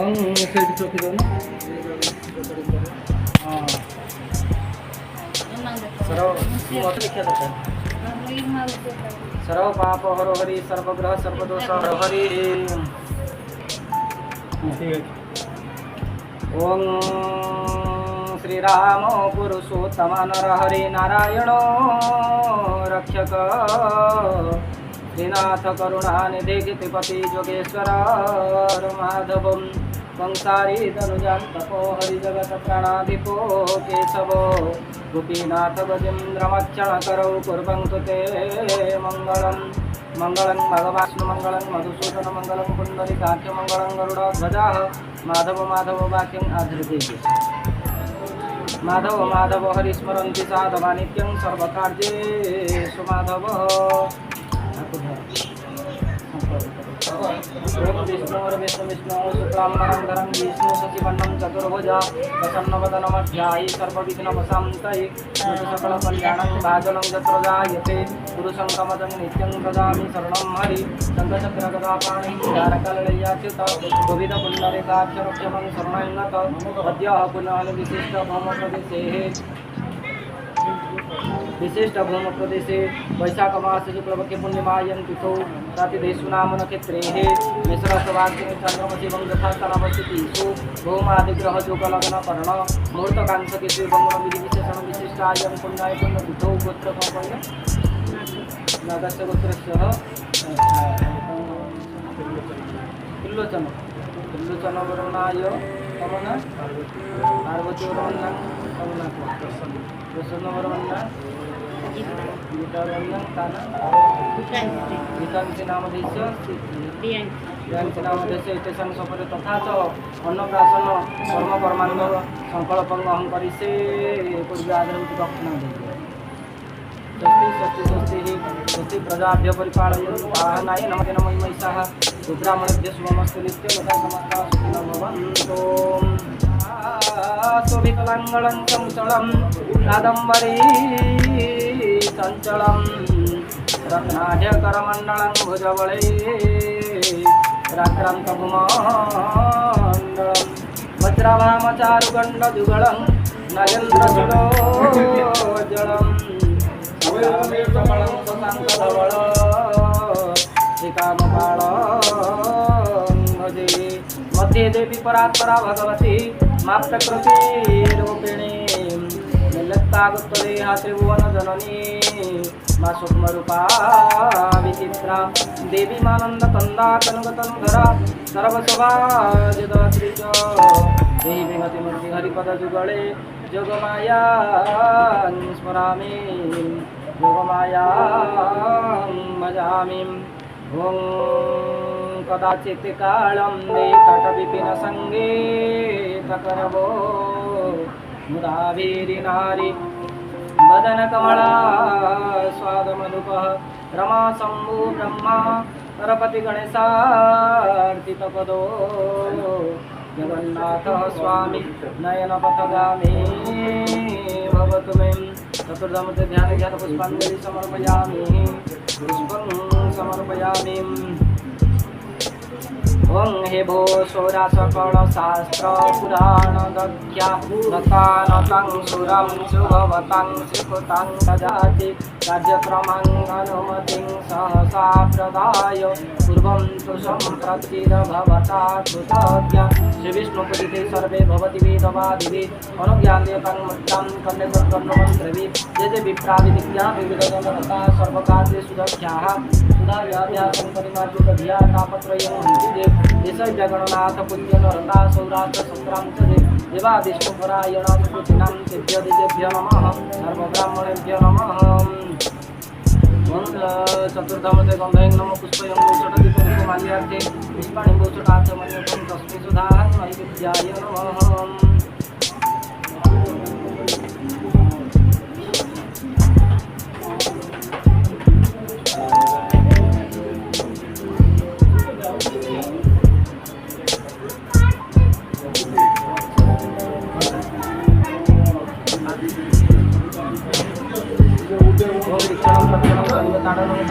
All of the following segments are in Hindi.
ସେଇଠି ରଖିଦେଉନ। ହଁ सर्व पाप हर हरि सर्वग्रह सर्वदोष हर हरि। ओम श्री राम पुरुषोत्तम नर हरि नारायण रक्षक श्रीनाथ करुणानिधि गितिपति योगेश्वर माधव संसारी तनुजान तपो हरि जगत प्राणाधिपो केशव गोपीनाथ गजेन्द्रमक्षण करौ कुर्वन्तु ते मंगलम मंगलं भगवाष्णु मंगलं मधुसूदन मंगलं पुंडरीकाक्ष मंगलं गरुड़ध्वजा माधव माधव वाक्यं आधृते माधव माधव हरिस्मरन्ति साधवा नित्यं सर्वकार्येषु माधव। विष्णु शुक्लाम्बरधरं विष्णु शशिवर्णं चतुर्भुजा प्रसन्नवदनमध्यायी सर्वविघ्नोपशान्तये सकलकल्याणं भाजनं यत्र जायते पुरुषं कमलं नित्यं ददामि शरणं हरि शङ्खचक्रगदापाणिं धारकलय्याच्युत गोविन्दपुण्डरीकाक्षरक्षमं शरणं नत अद्य पुनः विशिष्ट भूम प्रदेशे वैशाख मास शुक्लपक्षे पुण्यमायं तिथौ रातिदेशु नाम नक्षत्रे मेषराशिवाक्ये चन्द्रमसि यथास्थानवस्थितिषु भौमादिग्रह योगलग्न कर्ण मुहूर्तकांक्षकेषु बंगुण विधि विशेषण विशिष्टायं पुण्याय पुण्यतिथौ गोत्र कौपल्य नागस्य गोत्रस्य त्रिलोचन वर्णाय कमना पार्वती वर्णा कमना प्रसन्न वर्णा गीतावर्णं ताना गीतांचे नामधेय प्रियांचे नामधेय एतेषां सपदे तथा च अन्नप्राशन कर्म कर्मांग संकल्पं अहं करिष्ये पूर्वादरं दक्षिणा स्वस्ति प्रजाभ्य परिपालयन्तु वाहनाय नमते नमः महिषाः रुद्रामणभ्य शुभमस्तु नित्यं यथा समस्ता सुखिनो भवन्तु। शोभितलाङ्गलं चञ्चलं कादम्बरी चञ्चलं रत्नाढ्यकरमण्डलं भुजबले राक्रान्तभुमण्डलं वज्राभामचारुगण्डजुगलं नगेन्द्रसुरोज्ज्वलं शशाङ्कधवलं श्रीकामपालं भजे मध्ये देवी परात्परा भगवती मा प्रकृतिरूपिणी निर्लक्तागुत्तदेहा त्रिभुवन जननी मा सूक्ष्मरूपा विचित्रा देवी मानन्दकन्दा कनकतनुधरा सर्वस्वभाजितश्री च देहि विगतिमूर्ति हरिपदजुगले योगमायां स्मरामि योगमायां भजामि। ॐ कदाचित् कालं तटविपिनसङ्गे तकरवो मुदावीरिनारी वदनकमला स्वादमधुपः रमा शम्भु ब्रह्मा सरपतिगणेशार्चितपदो जगन्नाथः स्वामी नयनपथगामी भवतु मे। चतुर्धामूर्ते ध्यानपुष्पाञ्जलिं समर्पयामि पुष्पं समर्पयामि। ओं हे भो शोरा सकल शास्त्र पुराण दध्या दत्तानतं सुरं शुभवतं श्रीकृतं ददाति कार्यक्रमं अनुमतिं सहसा प्रदाय पूर्वं तु सम्प्रतिरभवता कृतज्ञ श्रीविष्णुपतिते सर्वे भवति वेदवादिवे अनुज्ञान्यतं मुद्रां कन्यकर्णमन्त्रवे ये जे विप्राविदिज्ञा विविधजनता सर्वकार्येषु दक्षाः सुधाव्याध्यासं परिमार्जितधिया तापत्रयं हन्ति देश जगन्नाथ पुण्यनरता सौराष्ट्र संक्रांत देवा विष्णुपरायणादिनां तेभ्यो देवेभ्यो नमः सर्वब्राह्मणेभ्यो नमः। चतुर्धामूर्ते गन्धं नमः पुष्पयं गोचरदीपमाल्यार्थे पुष्पाणि गोचरार्थमन्यतं तस्मै सुधाहं नैवेद्याय नमः।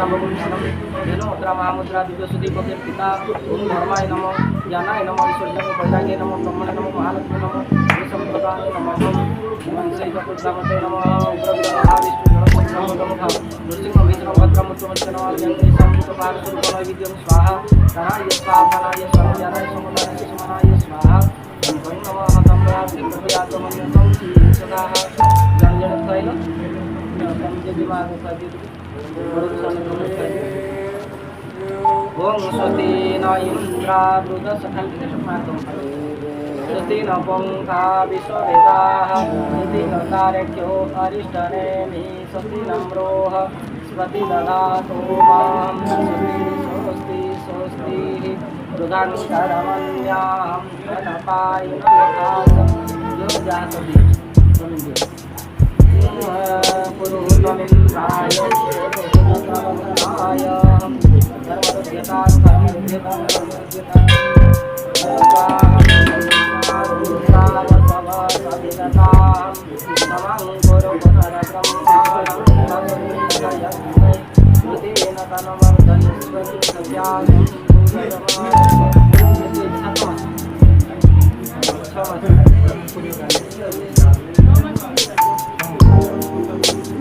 शावकं धनं धेनु मुद्रा महामुद्रा दिव्यसुदीप कीर्तिता ओम धर्माय नमः ज्ञानाय नमः ईश्वर्याय वैराग्याय नमः ब्रह्मणे नमः महालक्ष्मी नमः विष्णुप्रदाय नमः श्रीचतुर्धामते नमः उग्रवीर महाविष्णु जगन्नाथ नृसिंह विष्णु भद्रमुत्तमस्य नमः जगन्नाथ संयुक्तपारस्वरूपमय विद्यं स्वाहा धनाय स्वाहा धनाय स्वाहा ज्ञानाय समुदाय समानाय स्वाहा ओम नमः तम्रात् कृपयात्मन्यं सदाः जन ओम स्वस्ति न इंद्रा वृद्धसखल स्वस्ति न पंका विश्ववेदाः स्वस्ति न तारक्यो अरिष्टनेमि स्वस्ति नम्रोः स्वस्ति ददातु मां स्वस्ति स्वस्ति रुदान्तरमन्यां धनपायिनो यथा यो जातति पुरुषमिन्द्राय पुरुषतमनाय धर्मरुद्यतां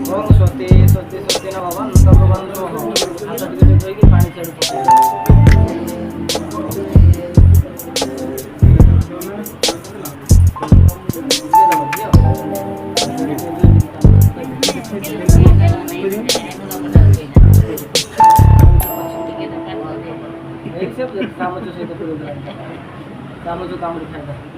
ओम स्वस्ति स्वस्ति स्वस्ति न भवन्तु भवन्तु हाथ टिके धोइकी पानी छाडी एक से काम जो से तो काम जो काम दिखाएगा